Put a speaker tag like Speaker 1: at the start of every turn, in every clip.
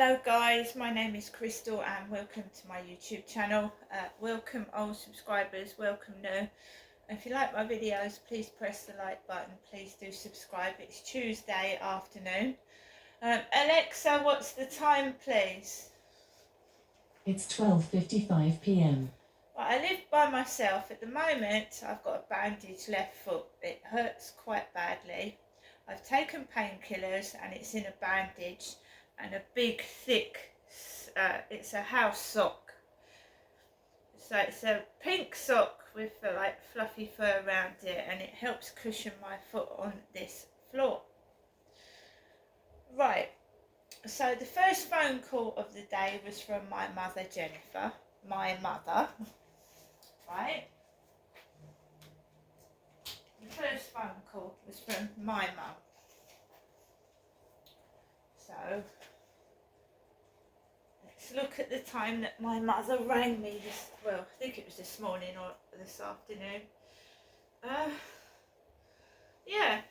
Speaker 1: Hello guys, my name is Crystal and welcome to my YouTube channel. Welcome old subscribers, welcome new. If you like my videos, please press the like button, please do subscribe. It's Tuesday afternoon. Alexa, what's the time please?
Speaker 2: It's 12:55 p.m.
Speaker 1: Well, I live by myself at the moment. I've got a bandaged left foot. It hurts quite badly. I've taken painkillers and it's in a bandage and a big thick, it's a house sock. So it's a pink sock with like fluffy fur around it and it helps cushion my foot on this floor. Right, so the first phone call of the day was from my mother Jennifer, my mother. Right. The first phone call was from my mum. So let's look at the time that my mother rang me I think it was this morning or this afternoon. Yeah,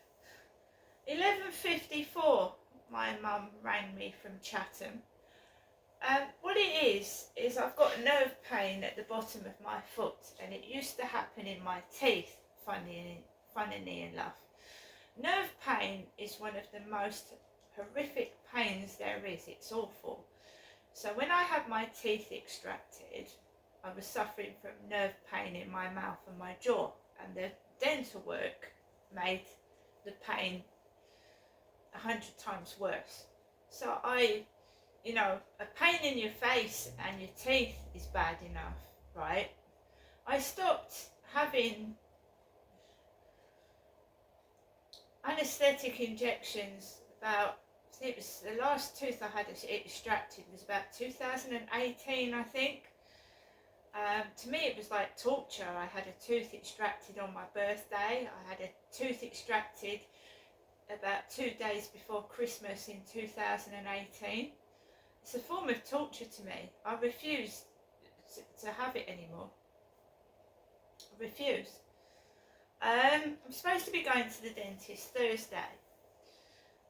Speaker 1: 11:54 my mum rang me from Chatham. What it is I've got nerve pain at the bottom of my foot and it used to happen in my teeth, funnily enough. Nerve pain is one of the most horrific pains there is. It's awful. So when I had my teeth extracted, I was suffering from nerve pain in my mouth and my jaw, and the dental work made the pain 100 times worse. So a pain in your face and your teeth is bad enough, right? I stopped having anaesthetic injections it was the last tooth I had extracted was about 2018, I think. To me it was like torture. I had a tooth extracted on my birthday. I had a tooth extracted about 2 days before Christmas in 2018. It's a form of torture to me. I refuse to have it anymore. I refuse. I'm supposed to be going to the dentist Thursday.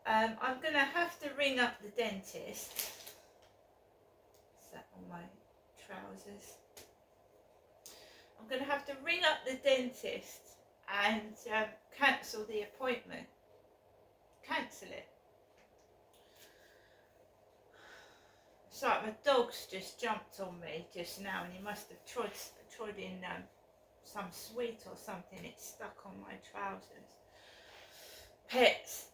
Speaker 1: I'm going to have to ring up the dentist. Is that on my trousers? I'm going to have to ring up the dentist and cancel the appointment. Cancel it. So my dog's just jumped on me just now and he must have trod in some sweet or something. It's stuck on my trousers. Pets.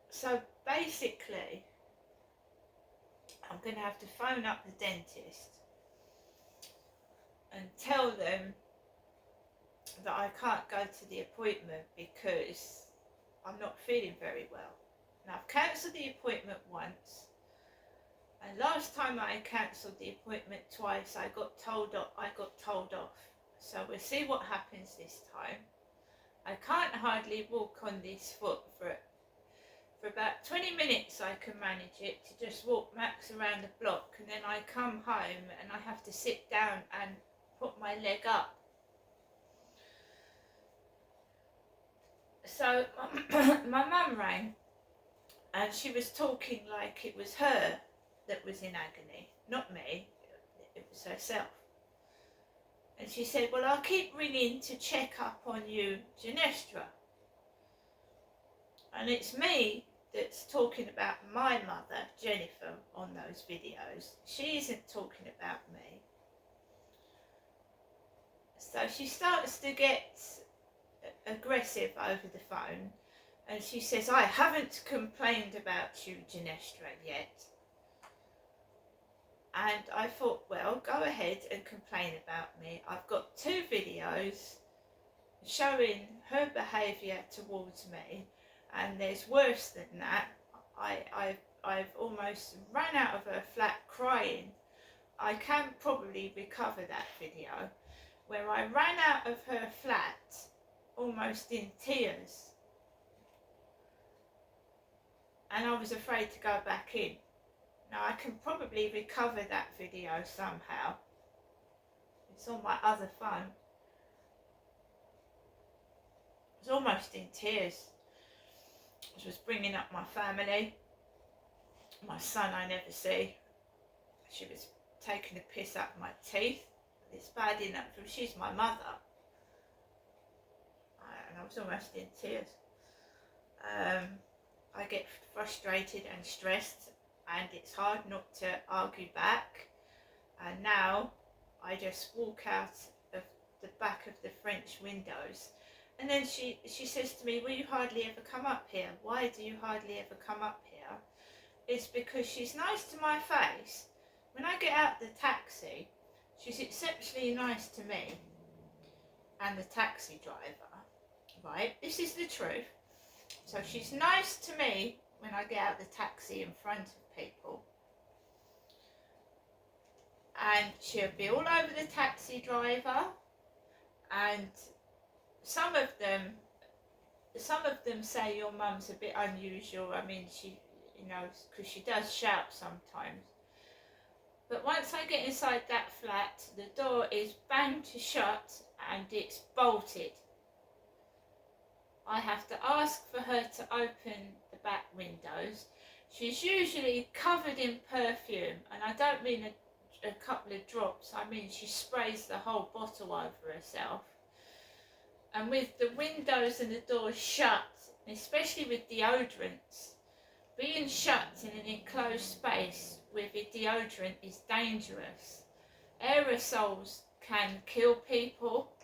Speaker 1: So basically I'm going to have to phone up the dentist and tell them that I can't go to the appointment because I'm not feeling very well. Now I've cancelled the appointment once, and last time I cancelled the appointment twice I got told off. So we'll see what happens this time. I can't hardly walk on this foot for about 20 minutes. I can manage it to just walk max around the block, and then I come home and I have to sit down and put my leg up. So my mum rang and she was talking like it was her that was in agony, not me, it was herself. And she said, well, I'll keep ringing to check up on you, Genestra. And it's me that's talking about my mother, Jennifer, on those videos. She isn't talking about me. So she starts to get aggressive over the phone and she says, I haven't complained about you, Genestra, yet. And I thought, well, go ahead and complain about me. I've got 2 videos showing her behaviour towards me, and there's worse than that. I've almost ran out of her flat crying. I can probably recover that video where I ran out of her flat almost in tears, and I was afraid to go back in. Now I can probably recover that video somehow. It's on my other phone. I was almost in tears. I was bringing up my family. My son I never see. She was taking the piss out of my teeth. It's bad enough. She's my mother. And I was almost in tears. I get frustrated and stressed, and it's hard not to argue back. And now I just walk out of the back of the French windows, and then she says to me, "Well, you hardly ever come up here. Why do you hardly ever come up here?" It's because she's nice to my face. When I get out the taxi, she's exceptionally nice to me and the taxi driver, right? This is the truth. So she's nice to me when I get out the taxi in front of people. And she'll be all over the taxi driver, and some of them say your mum's a bit unusual. I mean, she, you know, because she does shout sometimes. But once I get inside that flat, the door is banged shut and it's bolted. I have to ask for her to open the back windows. She's usually covered in perfume, and I don't mean a couple of drops, I mean she sprays the whole bottle over herself. And with the windows and the doors shut, especially with deodorants, being shut in an enclosed space with a deodorant is dangerous. Aerosols can kill people.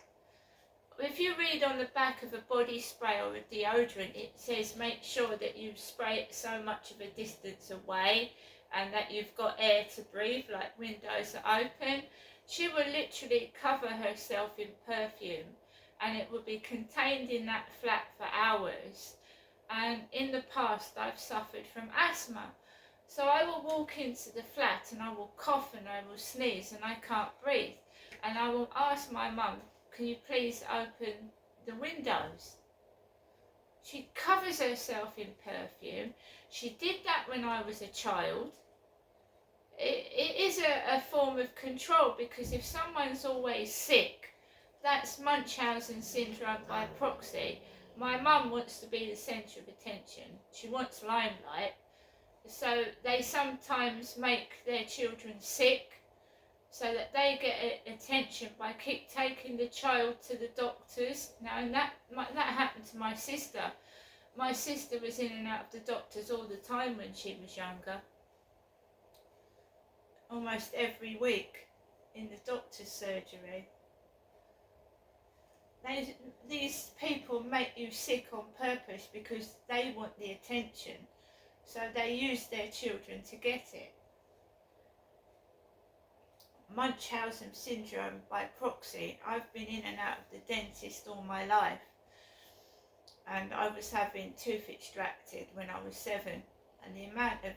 Speaker 1: If you read on the back of a body spray or a deodorant, it says make sure that you spray it so much of a distance away and that you've got air to breathe, like windows are open. She will literally cover herself in perfume, and it will be contained in that flat for hours. And in the past I've suffered from asthma, so I will walk into the flat and I will cough and I will sneeze and I can't breathe, and I will ask my mum, "Can you please open the windows?" She covers herself in perfume. She did that when I was a child. It is a form of control, because if someone's always sick, that's Munchausen syndrome by proxy. My mum wants to be the centre of attention. She wants limelight. So they sometimes make their children sick so that they get attention by keep taking the child to the doctors. Now, and that happened to my sister. My sister was in and out of the doctors all the time when she was younger. Almost every week in the doctor's surgery. These people make you sick on purpose because they want the attention. So they use their children to get it. Munchausen syndrome by proxy. I've been in and out of the dentist all my life, and I was having tooth extracted when I was 7, and the amount of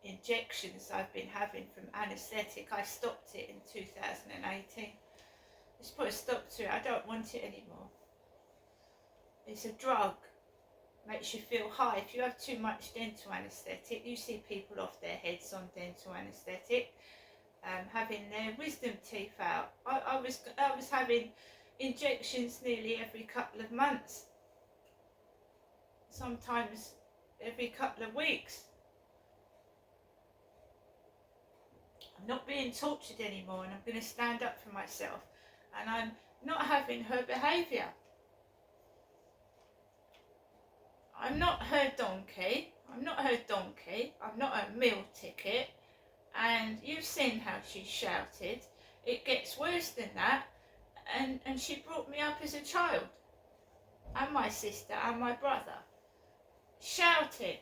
Speaker 1: injections I've been having from anaesthetic, I stopped it in 2018. Just put a stop to it. I don't want it anymore. It's a drug. Makes you feel high. If you have too much dental anaesthetic, you see people off their heads on dental anaesthetic, having their wisdom teeth out. I was having injections nearly every couple of months, sometimes every couple of weeks. I'm not being tortured anymore, and I'm going to stand up for myself, and I'm not having her behaviour. I'm not her donkey. I'm not her donkey. I'm not a meal ticket. And you've seen how she shouted. It gets worse than that. And she brought me up as a child. And my sister and my brother. Shouting.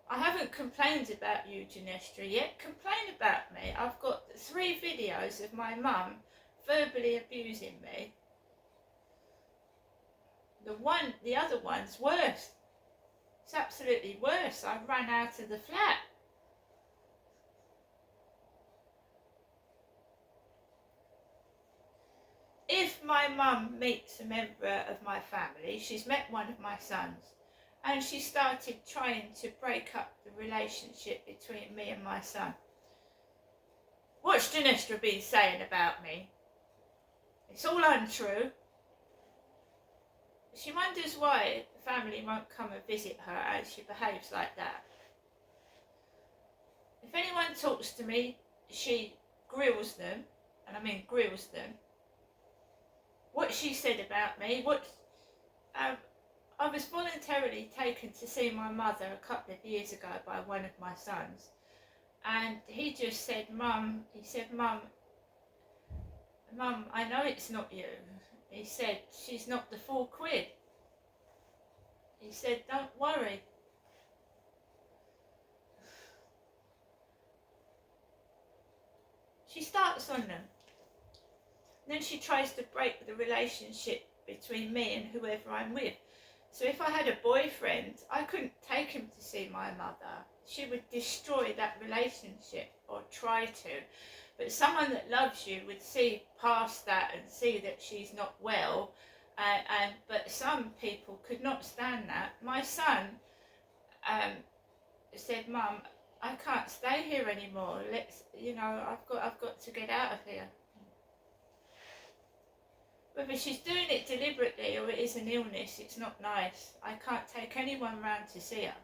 Speaker 1: I haven't complained about you, Genestra, yet. Complain about me. I've got 3 videos of my mum verbally abusing me. The other one's worse. It's absolutely worse. I ran out of the flat. If my mum meets a member of my family, she's met one of my sons, and she started trying to break up the relationship between me and my son. What's Genestra been saying about me? It's all untrue. She wonders why the family won't come and visit her as she behaves like that. If anyone talks to me, she grills them, and I mean grills them. What she said about me, I was voluntarily taken to see my mother a couple of years ago by one of my sons, and he just said, Mum, Mum, I know it's not you. He said, she's not the £4. He said, don't worry. She starts on them. Then she tries to break the relationship between me and whoever I'm with. So if I had a boyfriend, I couldn't take him to see my mother. She would destroy that relationship, or try to. But someone that loves you would see past that and see that she's not well. But some people could not stand that. My son said, Mum, I can't stay here anymore. I've got to get out of here. Whether she's doing it deliberately or it is an illness, it's not nice. I can't take anyone round to see her.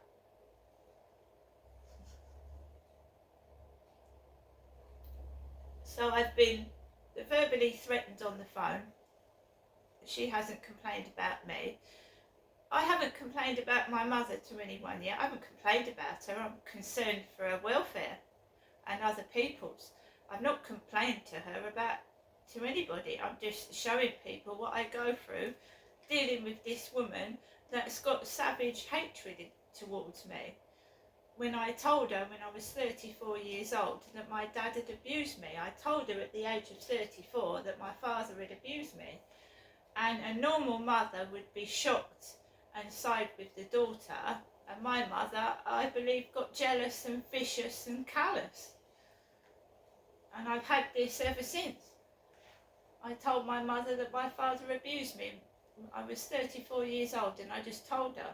Speaker 1: So I've been verbally threatened on the phone. She hasn't complained about me. I haven't complained about my mother to anyone yet. I haven't complained about her. I'm concerned for her welfare and other people's. I've not complained to her to anybody. I'm just showing people what I go through dealing with this woman that's got savage hatred towards me. When I told her when I was 34 years old that my dad had abused me, I told her at the age of 34 that my father had abused me. And a normal mother would be shocked and side with the daughter, and my mother, I believe, got jealous and vicious and callous. And I've had this ever since. I told my mother that my father abused me. I was 34 years old and I just told her.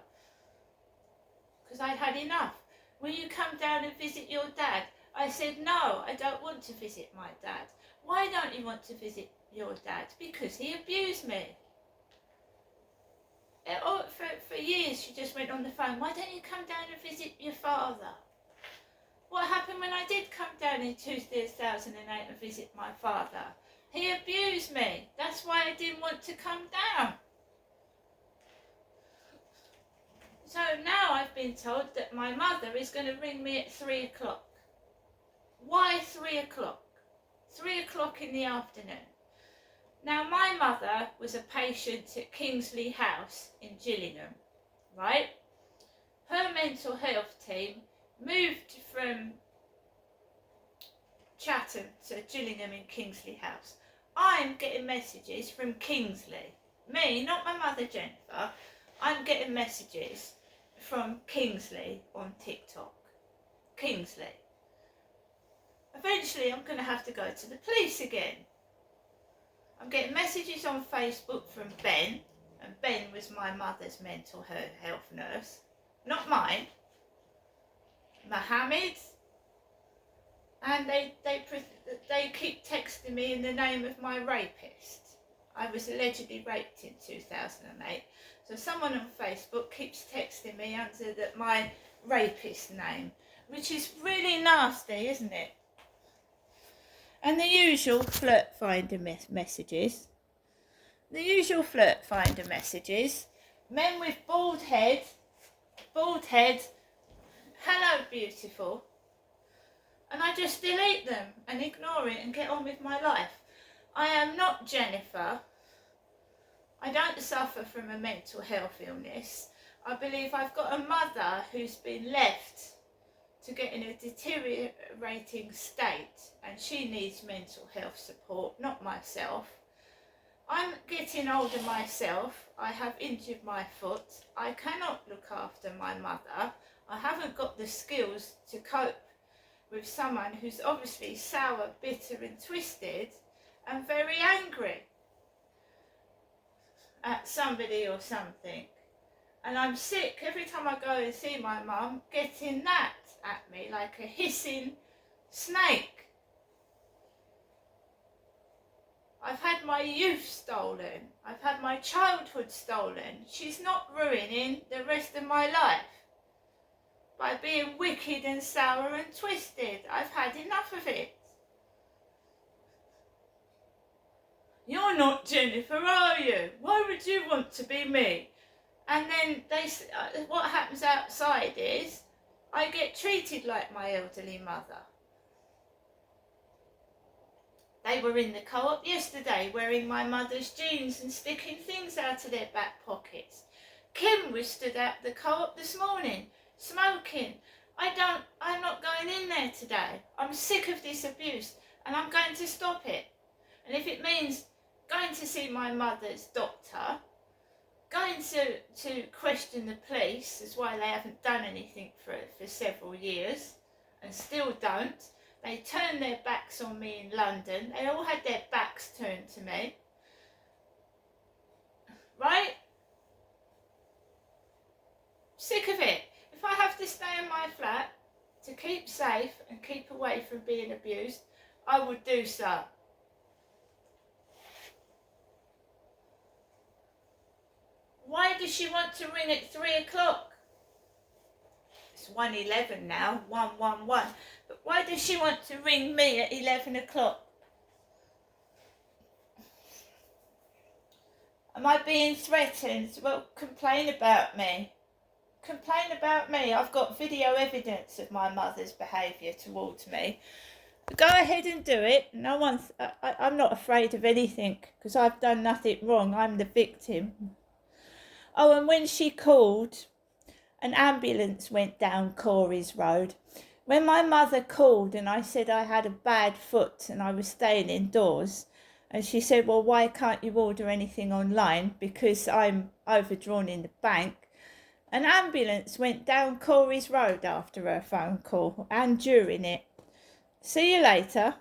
Speaker 1: Because I'd had enough. Will you come down and visit your dad? I said, no, I don't want to visit my dad. Why don't you want to visit your dad? Because he abused me. For years she just went on the phone, why don't you come down and visit your father? What happened when I did come down in 2008 and visit my father? He abused me. That's why I didn't want to come down. So now I've been told that my mother is going to ring me at 3 o'clock. Why 3 o'clock? 3 o'clock in the afternoon. Now my mother was a patient at Kingsley House in Gillingham, right? Her mental health team moved from Chatham to Gillingham in Kingsley House. I'm getting messages from Kingsley. Me, not my mother Jennifer. I'm getting messages from Kingsley on TikTok. Kingsley. Eventually I'm going to have to go to the police again. I'm getting messages on Facebook from Ben, and Ben was my mother's mental health nurse. Not mine. Mohammed. And they keep texting me in the name of my rapist. I was allegedly raped in 2008. So someone on Facebook keeps texting me under my rapist name, which is really nasty, isn't it? And the usual flirt finder messages. The usual flirt finder messages. Men with bald head, hello beautiful. And I just delete them and ignore it and get on with my life. I am not Jennifer. I don't suffer from a mental health illness. I believe I've got a mother who's been left to get in a deteriorating state, and she needs mental health support, not myself. I'm getting older myself. I have injured my foot. I cannot look after my mother. I haven't got the skills to cope with someone who's obviously sour, bitter and twisted and very angry at somebody or something. And I'm sick every time I go and see my mum, getting that at me like a hissing snake. I've had my youth stolen. I've had my childhood stolen. She's not ruining the rest of my life. by being wicked and sour and twisted. I've had enough of it. You're not Jennifer, are you? Why would you want to be me? And then what happens outside is I get treated like my elderly mother. They were in the co-op yesterday wearing my mother's jeans and sticking things out of their back pockets. Kim was stood at the co-op this morning, smoking. I'm not going in there today. I'm sick of this abuse and I'm going to stop it. And if it means going to see my mother's doctor, going to question the police, is why they haven't done anything for several years and still don't. They turned their backs on me in London. They all had their backs turned to me. Right? Sick of it. If I have to stay in my flat to keep safe and keep away from being abused, I would do so. Why does she want to ring at 3 o'clock? It's 1:11 now, 111. But why does she want to ring me at 11 o'clock? Am I being threatened? Well, complain about me. Complain about me. I've got video evidence of my mother's behaviour towards me. Go ahead and do it. I'm not afraid of anything because I've done nothing wrong. I'm the victim. Oh, and when she called, an ambulance went down Corey's Road. When my mother called and I said I had a bad foot and I was staying indoors, and she said, well, why can't you order anything online? Because I'm overdrawn in the bank. An ambulance went down Corey's Road after her phone call and during it. See you later.